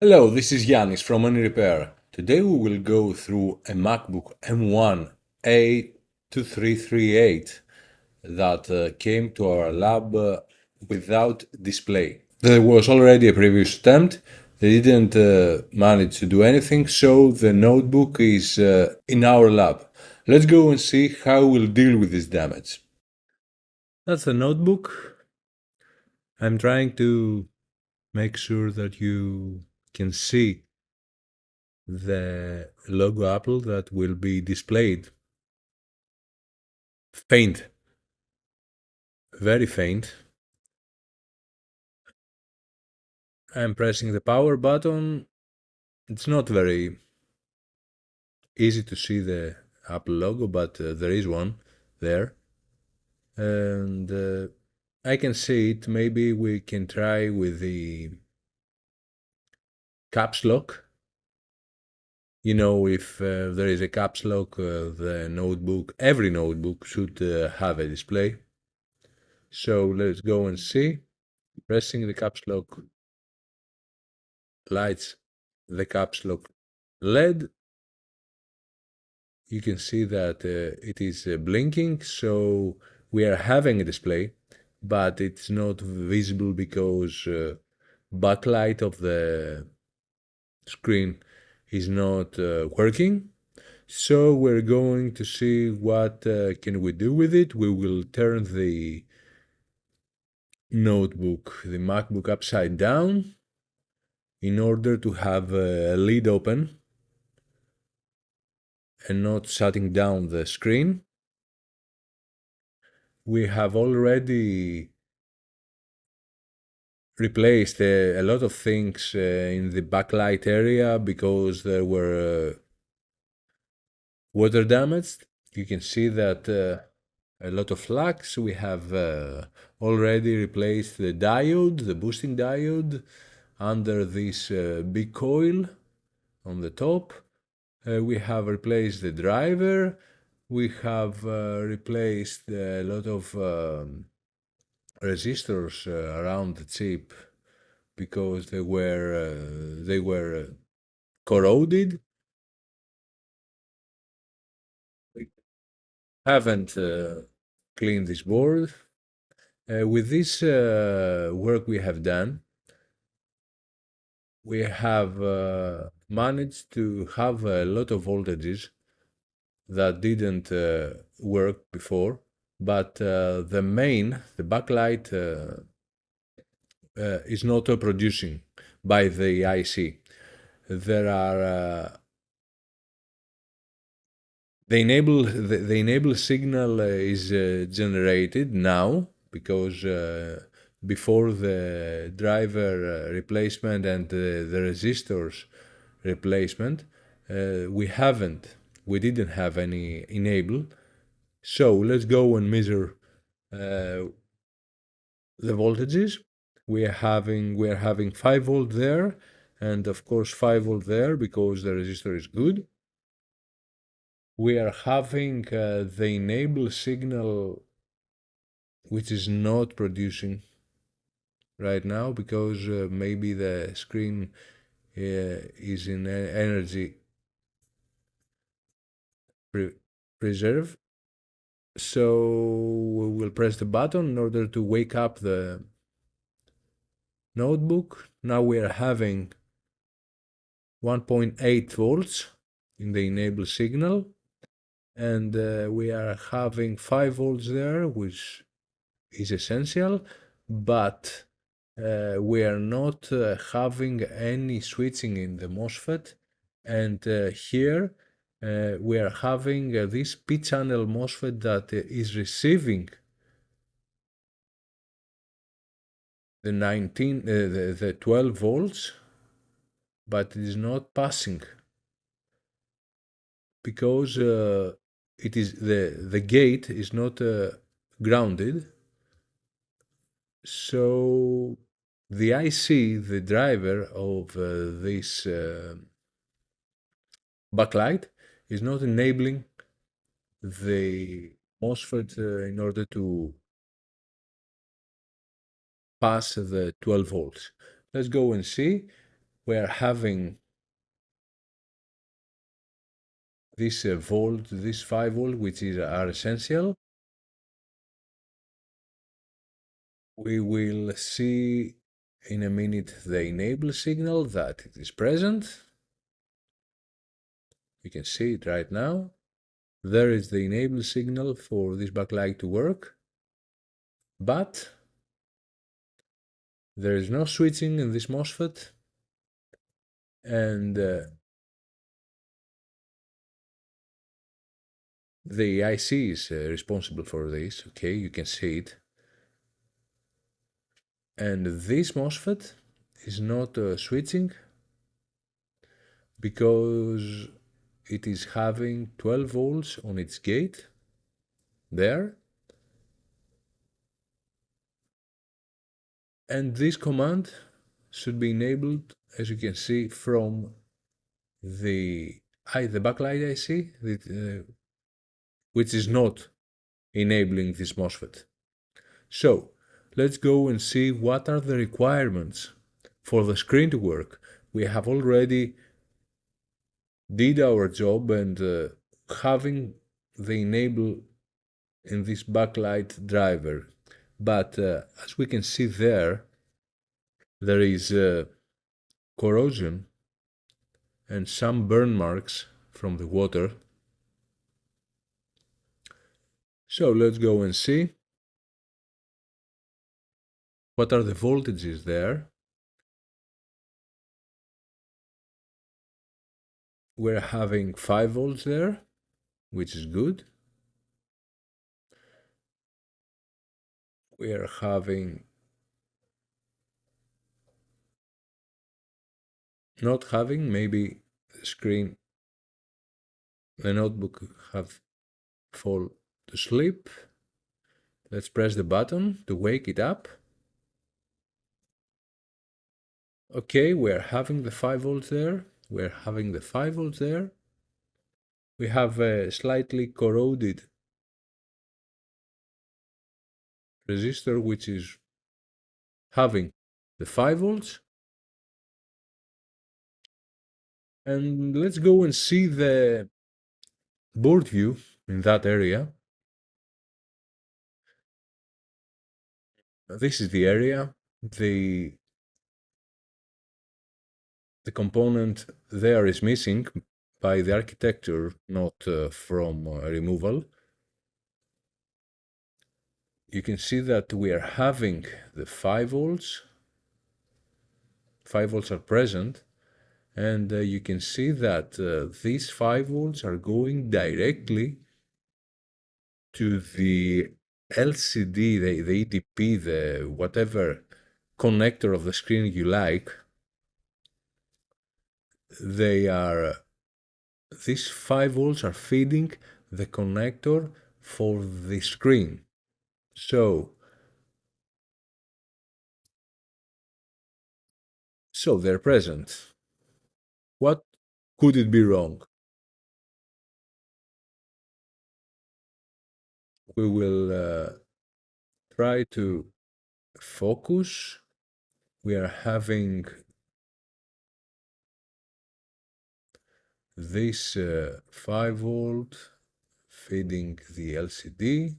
Hello, this is Eirinis from Any Repair. Today we will go through a MacBook M1 a2338 that came to our lab without display. There was already a previous attempt. They didn't manage to do anything, so the notebook is in our lab. Let's go and see how we'll deal with this damage. That's the notebook. I'm trying to make sure that you can see the logo Apple that will be displayed. Faint, very faint. I'm pressing the power button. It's not very easy to see the Apple logo, but there is one there. And I can see it. Maybe we can try with the caps lock. You know, if there is a caps lock, the notebook, every notebook should have a display. So let's go and see. Pressing the caps lock lights the caps lock LED. You can see that it is blinking, so we are having a display, but it's not visible because backlight of the screen is not working. So we're going to see what can we do with it. We will turn the notebook, the MacBook, upside down in order to have a lid open and not shutting down the screen. We have already replaced a lot of things in the backlight area because there were water damaged. You can see that a lot of flux. We have already replaced the diode, the boosting diode, under this big coil on the top. We have replaced the driver. We have replaced a lot of resistors around the chip because they were corroded. We haven't cleaned this board. With this work we have done, we have managed to have a lot of voltages that didn't work before, but the backlight is not producing by the IC. There are the enable signal is generated now because before the driver replacement and the resistors replacement, we didn't have any enable. So let's go and measure the voltages. We are having 5 volt there, and of course 5 volt there because the resistor is good. We are having the enable signal, which is not producing right now because maybe the screen is in energy preserve. So we will press the button in order to wake up the notebook. Now we are having 1.8 volts in the enable signal, and we are having 5 volts there, which is essential, but we are not having any switching in the MOSFET, and here we are having this P-channel MOSFET that is receiving the 12 volts, but it is not passing because it is the gate is not grounded. So the IC, the driver of this backlight, is not enabling the MOSFET in order to pass the 12 volts. Let's go and see. we are having this volt, this 5 volt, which is are essential. We will see in a minute the enable signal that it is present. You can see it right now. There is the enable signal for this backlight to work, but there is no switching in this MOSFET, and the IC is responsible for this. Okay, you can see it. And this MOSFET is not switching because it is having 12 volts on its gate there. And this command should be enabled, as you can see, from the backlight IC, which is not enabling this MOSFET. So let's go and see what are the requirements for the screen to work. We have already did our job and having the enable in this backlight driver. But as we can see there is corrosion and some burn marks from the water. So let's go and see what are the voltages there. We're having 5 volts there, which is good. We are having not having, maybe the screen, the notebook have fall to sleep. Let's press the button to wake it up. Okay, we're having the 5 volts there. We're having the 5 volts there. We have a slightly corroded resistor which is having the 5 volts. And let's go and see the board view in that area. This is the area. The component there is missing by the architecture, not from removal. You can see that we are having the 5 volts. 5 volts are present, and you can see that these 5 volts are going directly to the LCD, the EDP, the whatever connector of the screen you like. These 5 volts are feeding the connector for the screen. So they're present. What could it be wrong? We will try to focus. We are having this 5 volt feeding the LCD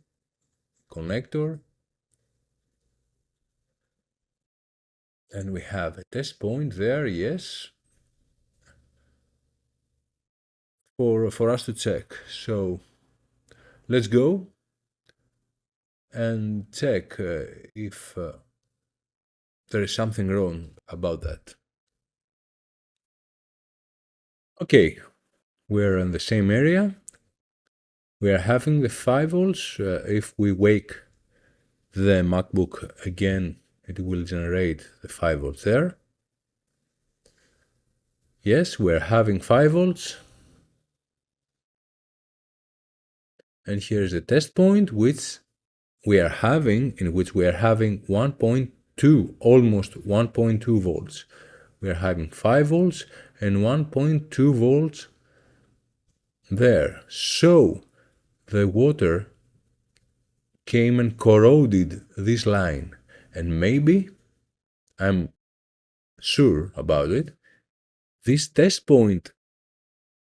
connector, and we have a test point there, yes, for us to check. So let's go and check if there is something wrong about that. Okay, we're in the same area. We are having the 5 volts. If we wake the MacBook again, it will generate the 5 volts there. Yes, we're having 5 volts. And here's the test point, which we are having 1.2, almost 1.2 volts. We are having 5 volts and 1.2 volts there. So the water came and corroded this line, and maybe, I'm sure about it, this test point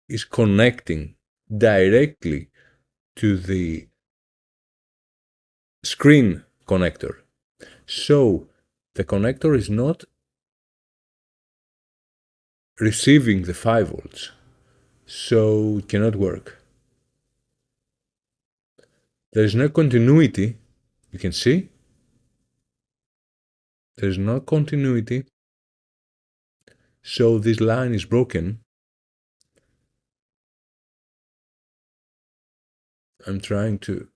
is connecting directly to the screen connector. So the connector is not receiving the 5 volts, so it cannot work. There is no continuity, you can see. There's no continuity, so this line is broken. I'm trying to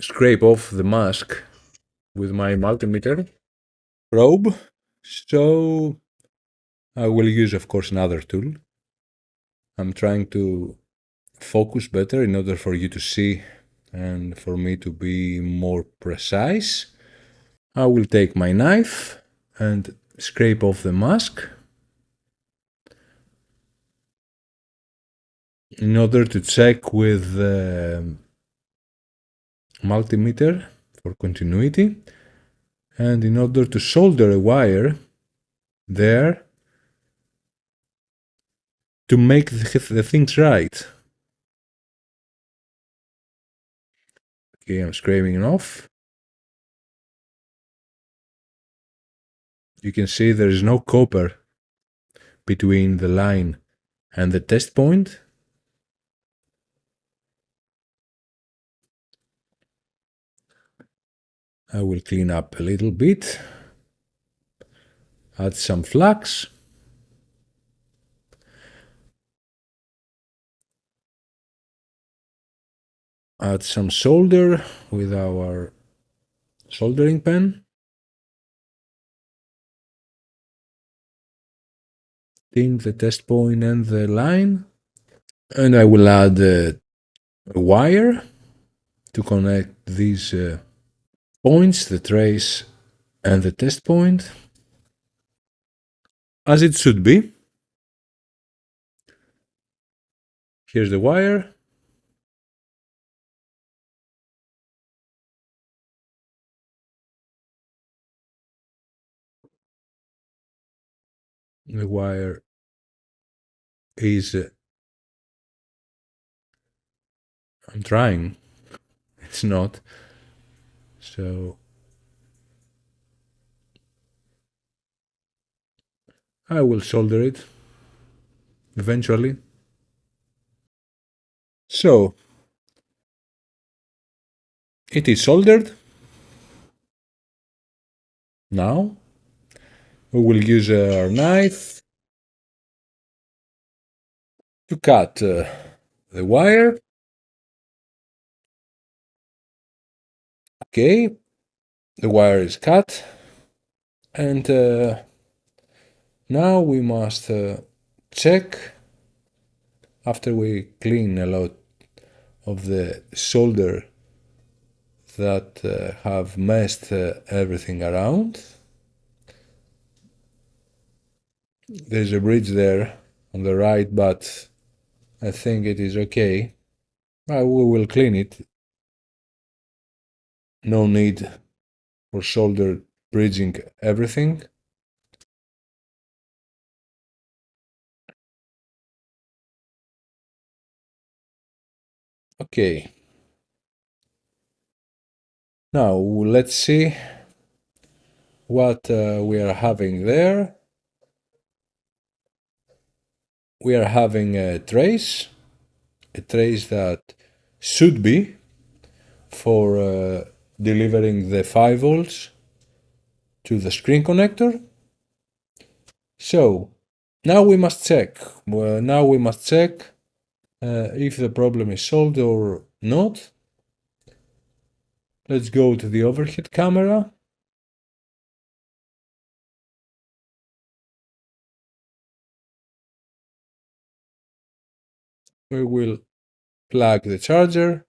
scrape off the mask with my multimeter probe, so I will use, of course, another tool. I'm trying to focus better in order for you to see and for me to be more precise. I will take my knife and scrape off the mask in order to check with the multimeter for continuity and in order to solder a wire there to make the things right. Okay, I'm scraping it off. You can see there is no copper between the line and the test point. I will clean up a little bit, add some flux, add some solder with our soldering pen, tint the test point and the line, and I will add a wire to connect these points, the trace and the test point, as it should be. Here's the wire. The wire is, I'm trying, it's not, so I will solder it eventually. So it is soldered. Now we will use our knife to cut the wire. Okay, the wire is cut, and now we must check, after we clean a lot of the solder that have messed everything around. There's a bridge there on the right, but I think it is okay. We will clean it. No need for solder bridging everything. Okay. Now let's see what we are having there. We are having a trace that should be for delivering the 5 volts to the screen connector. So now we must check. If the problem is solved or not. Let's go to the overhead camera. We will plug the charger.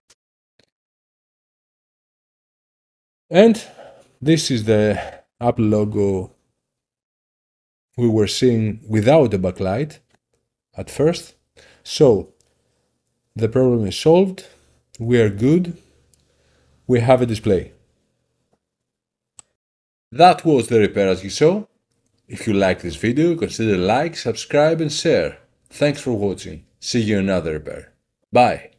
And this is the Apple logo we were seeing without the backlight at first. So the problem is solved. We are good. We have a display. That was the repair as you saw. If you liked this video, consider like, subscribe and share. Thanks for watching. See you in another repair. Bye.